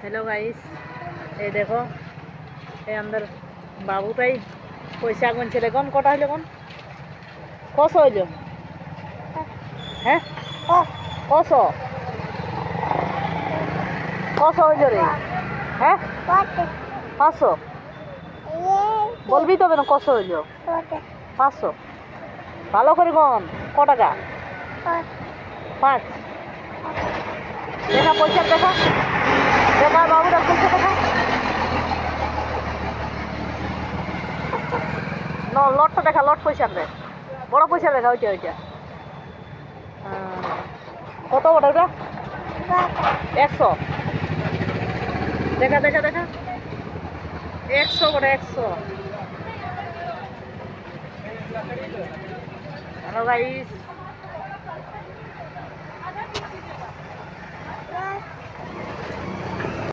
Hello guys, ये देखो ये अंदर बाबूटाई पैसा गुनछिले कोन कटा हইলো কোন কত হইলো হ্যাঁ কত কত হইলো রে হ্যাঁ 500 বলবি তো কেন কত হইলো 500 ভালো করে কোন ক টাকা 5 দেখা পয়সা দেখা দেখা বাবুরা পয়সা দেখা ন লটটা দেখা লট পয়সা দে বড় পয়সা দেখা ওইটা ওইটা কত বড় ওটা 100 দেখা দেখা দেখা 100 বড় 100 হ্যালো গাইস।